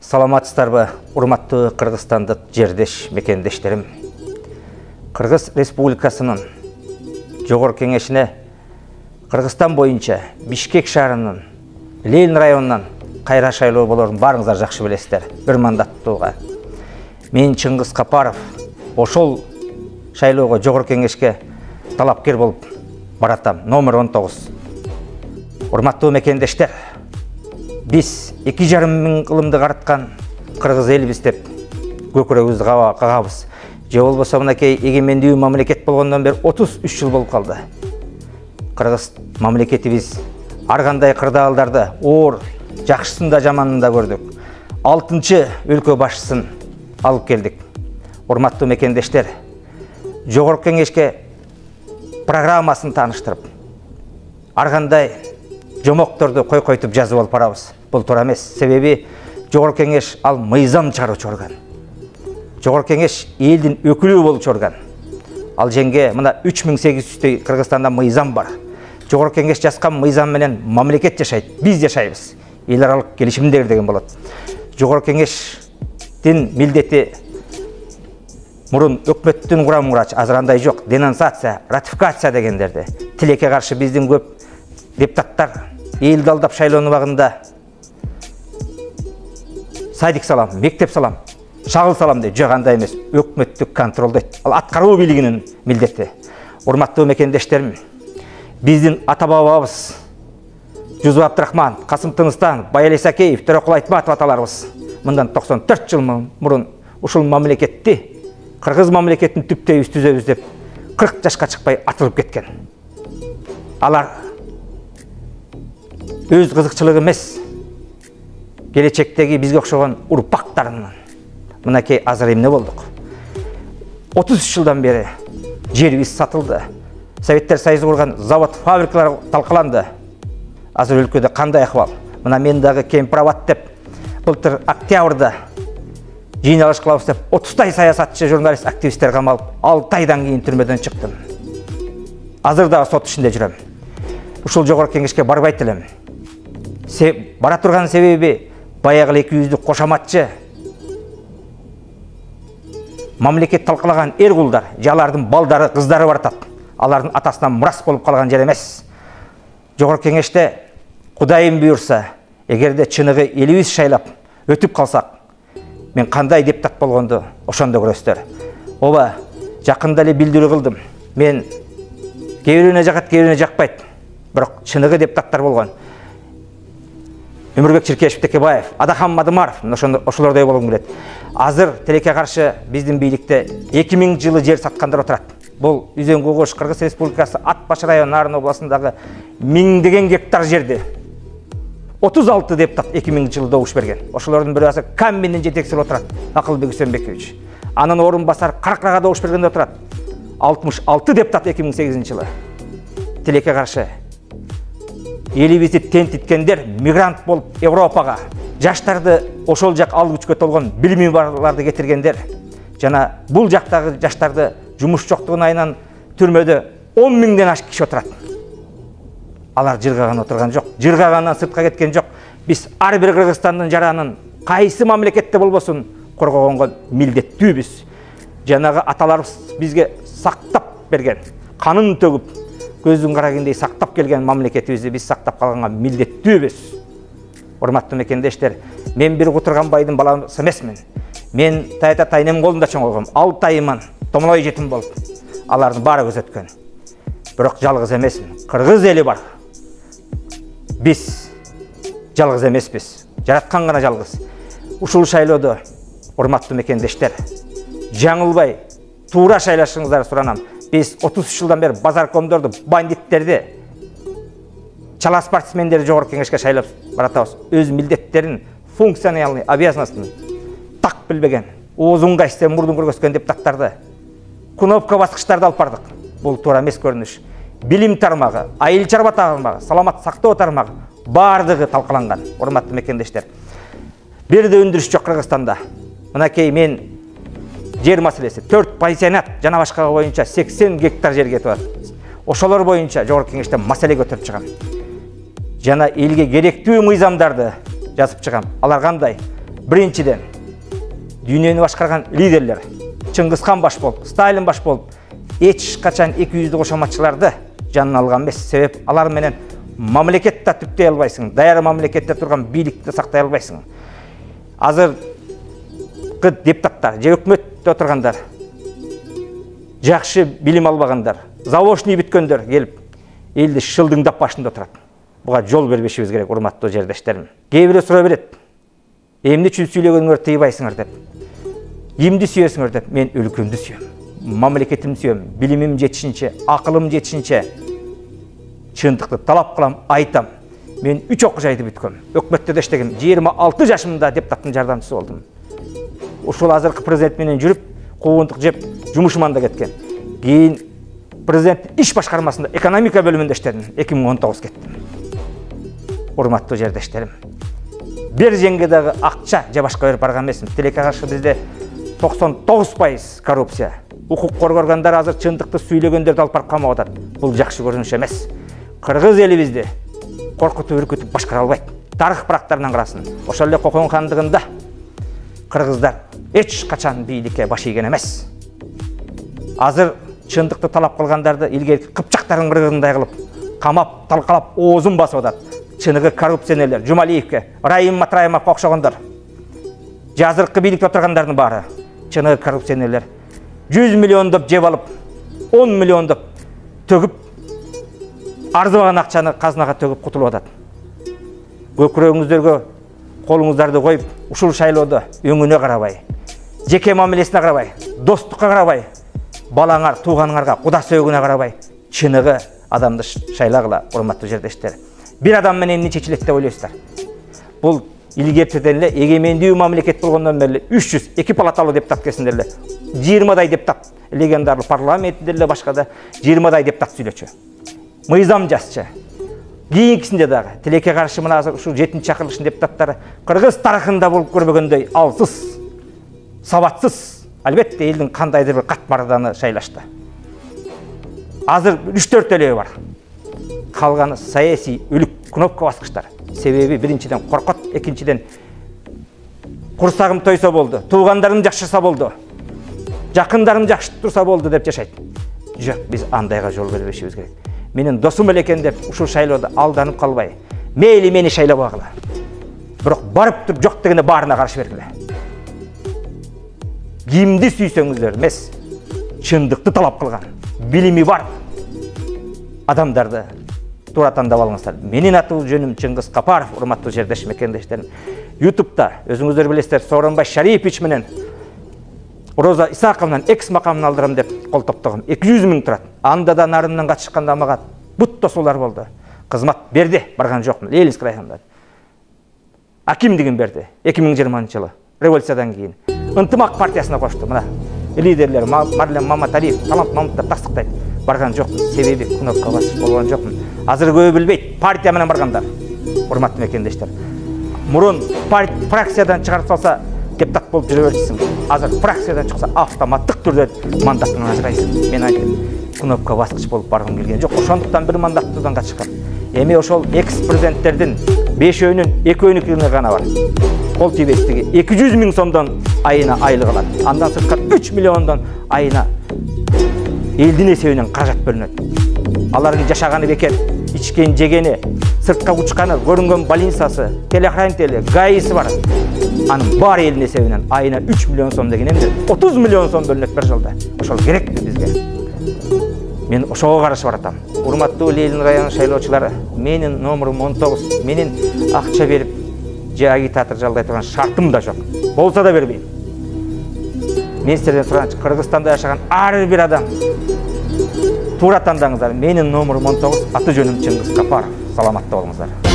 Саламатсыздарбы, урматтуу кыргызстандык жердеш мекендештерим. Кыргыз Республикасынын Жогорку Кеңешине Кыргызстан боюнча Бишкек шаарынын Ленин районунан кайра шайлоо болорун баарыңыздар жакшы билесиздер. Бир мандаттууга. Мен Чыңгыз Капаров ошол шайлоого Жогорку Кеңешке талапкер болуп баратам. Номер 19. Урматтуу мекендештер, биз 2,5 миң кылымды карыткан кыргыз элбиз деп көкүрөгүбүздү кагабыз. Же болбосо мынакей эгемендүү мамлекет болгондон бери 33 жыл болуп калды. Кыргыз мамлекетибиз ар кандай кырдаалдарды, оор, жакшысын да жаманын да көрдүк. 6-чы өлкө башчысын алып келдик. Урматтуу мекендештер, Жогорку Кеңешке программасын тааныштырып, ар кандай жомокторду койкойтуп жазып алып барабыз. Бул туура эмес. Себеби Жогорку Кеңеш ал мыйзам чыгаруучу орган. Жогорку Кеңеш элдин өкүлү болчу орган. Ал женге мына 3800 Кыргызстанда мыйзам бар. Жогорку Кеңеш жазган мыйзам менен мамлекет жашайт, биз жашайбыз. Эл аралык келишимдер деген болот. Жогорку Кеңештин милдети мурун өкмөттүн курамын курачу, азыр андай жок. Денонсация, ратификация дегендерди. Тилекке каршы биздин көп депутаттар элди алдап шайлоонун убагында садик салам, мектеп салам, шагыл салам дейт. Жок, андай эмес. Өкмөттүк контролдойт. Ал аткаруу бийлигинин милдети. Урматтуу мекендештерим, биздин ата бабабыз Жузуп Абдрахман, Касым Тыныстан, Баял Исакеев, Төрөкул Айтматов аталарыбыз мындан 94 жыл мурун ушул мамлекетти, кыргыз мамлекетин түптөйбүз, түзөбүз деп 40 жашка чыкпай атылып кеткен. Алар өз кызыкчылыгы эмес, келечектеги бизге окшогон урпактарынын мынакей азыр эмне болдук. 33 жылдан бери жерибиз сатылды. Советтер Союзу курган завод, фабрикалар талкаланды. Азыр өлкөдө кандай акыбал? Мына мен дагы Кемпироват деп былтыр октябрда жыйналыш кылабыз деп 30 саясатчы, журналист, активисттер камалып, 6 айдан кийин түрмөдөн чыктым. Азыр дагы сот ишинде жүрөм. Ушул Жогорку Кеңешке барбайт элем. Бара турган себеби баягы 200 кошаматчы мамлекет талкалаган эр кулдар, жалардын балдары, кыздары баратат. Алардын атасынан мурас болуп калган жер эмес. Жогорку Кеңеште Кудайым буйрса, эгерде чыныгы элибиз шайлап өтүп калсак, мен кандай депутат болгонду ошондо көрөсүздөр. Ооба, жакында эле билдирүү кылдым. Мен кээ бирөөнө жакат, кээ бирөөнө жакпайт. Бирок чыныгы депутаттар болгон. Өмүрбек Чиркешев, Текебаев, Адахан Мадымаров, ошолордой болгум келет. Азыр тилекке каршы биздин бийликте 2000 жылы жер саткандар отурат. Бул Үзөң Көгөш, Кыргыз Республикасы Ат-Баш району Нарын областындагы миңдеген гектар жерди 36 депутат 2000 жылы добуш берген. Ошолордун бирөө азыр Камбиндин жетекчиси отурат, Акылбек Үсөнбекович. Анын орун басар Каракрага добуш бергенде отурат. 66 депутат 2008 жылы. Тилекке каршы элибизди тентиткендер мигрант болуп Европага, жаштарды ошол жак алып күчкө толгон билими барларды кетиргендер, жана бул жактагы жаштарды жумуш жоктугун айынан түрмөдө 10 миңден ашык киши отурат. Алар жыргаган отурган жок, жыргагандан сыртка кеткен жок. Биз ар бир Кыргызстандын жаранын кайсы мамлекетте болбосун коргогонго милдеттүүбүз. Жанагы аталарыбыз бизге сактап берген, канын төгүп, көздүн карагендей сактап келген мамлекетибизди биз сактап калганга милдеттүүбүз. Урматтуу мекендештер, мен бир кутурган байдын баласы эмесмин. Мен тайта тайнем колунда чоңойгом. 6 айыман томолой жетим болуп, алардын баары көз өткөн. Бирок жалгыз эмесмин. Кыргыз эли бар. Биз жалгыз эмеспиз. Жараткан гана жалгыз. Ушул шайлоодо, урматтуу мекендештер, жаңылбай, туура шайлашыңыздарды суранам. Биз 33 жылдан бери базаркомдорду, бандиттерди, чала спортсмендерди Жогорку Кеңешке шайлап баратабыз. Өз милдеттерин, функционалный обязанностун так билбеген, оозун кайсы мурдун көргөзгөн депутаттарды кнопка баскычтарды алып бардык. Бул туура эмес көрүнүш. Билим тармагы, айыл чарба тармагы, саламат сактоо тармагы бардыгы талкаланган. Урматтуу мекендештер, бир да өндүрүш жок Кыргызстанда. Мынакей мен жер маселеси 4 пансионат жана башка боюнча 80 гектар жер кетип атат. Ошолор боюнча Жогорку Кеңеште маселе көтөрүп чыгам. Жана элге керектүү мыйзамдарды жазып чыгам. Алар кандай? Биринчиден, дүйнөнү башкарган лидерлер Чыңгызхан баш болуп, Сталин баш болуп, эч качан 200 кошоматчыларды жанына алган эмес. Себеп алар менен мамлекетти түптөй албайсың, даяр мамлекетте турган бийликти сактай албайсың. Азыркы депутаттар, же өкмөттө отургандар, жакшы билим албагандар, заочный бүткөндөр келип, элди шылдыңдап башында отурат. Буга жол бербешибиз керек, урматтуу жердештерим. Кээ бирөө суроо берет. Эмне үчүн сүйлөгөнгөр тыйбайсыңар деп. Кимди сүйөсүңөр деп. Мен өлкөмдү сүйөм. Мамлекетимди сүйөм. Билимим жетишинче, акылым жетишинче чындыкты талап кылам, айтам. Мен 3 окуу жайды бүткөм. Өкмөттө иштегем. 26 жашымда депутаттын жардамчысы болдум. Ушул азыркы президент менен жүрүп, куугунтук жеп, жумушуман да кеткен. Кийин президент иш башкармасында экономика бөлүмүндө иштедим. 2019 кеттим. Урматтуу жердештерим. Бир жеңге дагы акча же башка берип барган эмесмин. Тилекке каршы бизде 99% коррупция. Укук коргоргандар азыр чындыкты сүйлөгөндөрдү алып барып камап атат. Бул жакшы көрүнүш эмес. Кыргыз эли бизди коркутуп үркүтүп башкара албайт. Тарых бирактарынан карасын. Ошол эле Кокон хандыгында кыргыздар эч качан бийликке баш ийген эмес. Азыр чындыкты талап кылгандарды илгерки кыпчактарын кыргызындай кылып, камап, талкалап, оозун басып атат. Чыныгы коррупционерлер, Жумалиевке, Райым Матраимовго окшогондор. Жазыркы бийликте отургандардын баары чыныгы коррупционерлер. 100 миллиондоп жеп алып, 10 миллиондоп төгүп, арзыбаган акчаны казынага төгүп кутулуп атат. Көкүрөгүңүздөргө колуңуздарды коюп, ушул шайлоодо өңүнө карабай, жеке мамилесине карабай, достукка карабай, балаңар, тууганыңарга, куда сөөгүнө карабай, чыныгы адамды шайлагыла, урматтуу жердештер. Бир адам менен эмне чечилет деп ойлойсуздар? Бул илгертеден эле эгемендүү мамлекет болгондон бери 302 палаталуу депутат келсиндер эле 20дай депутат легендарлы парламентте эле башкада 20дай депутат сүйлөчү. Мыйзам жазчы. Кийинкисинде дагы тилекке каршы мына азыр ушул 7-чакырылыштын депутаттары кыргыз тарыхында болуп көрбөгөндөй алсыз, сабатсыз, албетте элдин кандайдыр бир катмарданы шайлашты. Азыр 3-4 элеби бар. Калганы саясий өлүк кнопка баскычтар. Себеби биринчиден коркот, экинчиден курсагым тойсо болду, туугандарым жакшырса болду, жакындарым жакшы турса болду деп жашайт. Жок, биз андайга жол бербешибиз керек. Менин досум эле экен деп ушул шайлоодо алданып калбай, мейли мени шайлабагыла. Бирок барып туруп жок дегенде баарына каршы бергиле. Кимди сүйсөңүздөр эмес, чындыкты талап кылган, билими бар адамдарды туура тандап алыңыздар. Менин атуу жөнүм Чыңгыз Капаров, урматтуу жердеш мекендештерим. YouTube'да өзүңүздөр билесиздер, Сооронбай Шарипович менен Роза Исаковнан экс макамын алдырам деп кол топтогом. 200 000 турат. Анда да нарындан качышканда мага бут тосуулар болду. Кызмат берди, барган жокмун. Ленинск районунда. Акимдигин берди 2020-жылы, революциядан кийин. Ынтымак партиясына кошту. Мына лидерлер Марлен Маматалиев, Талант Мамытов тастыктайт. Барган жокмун. Себеби кнопка басып болгон жокмун. Азыр көбү билбейт. Партия менен баргандар. Урматтуу мекендештер. Мурун фракциядан чыгарып салса депутат болуп жүрө берчисиң. Азыр фракциядан чыкса автоматтык түрдө мандаттан ажырайсың. Мен айттым, кнопка баскыч болуп баргым келген жок. Ошондуктан бир мандаттуудан качкан. Эми ошол экс-президенттердин 5-өөнүн 2-өөнүкүнө гана бар. Кол тийбестиги 200 000 сомдон айына айлык алат. Андан сырткары 3 миллиондон айына элдин эсебинен каражат бөлүнөт. Алардын жашаганы бекер, ичкен жегени, сыртка учканы, көрүнгөн больницасы, телеохранители, гаиси бар. Анын бар элдин эсебинен айына 3 миллион сом деген эмне? 30 миллион сом бөлүнөт бир жылда. Ошол керекпи бизге? Мен ошого каршы баратам. Урматтуу Ленин районунун шайлоочулары, менин номерим 19, менин акча берип же агитатор жалдай турган шартым да жок. Болсо да бербейм. Мен сиздерден суранчы, Кыргызстанда жашаган ар бир адам туура тандаңыздар. Менин номерим 19, аты жөнүм Чыңгыз Капаров. Саламатта болуңуздар.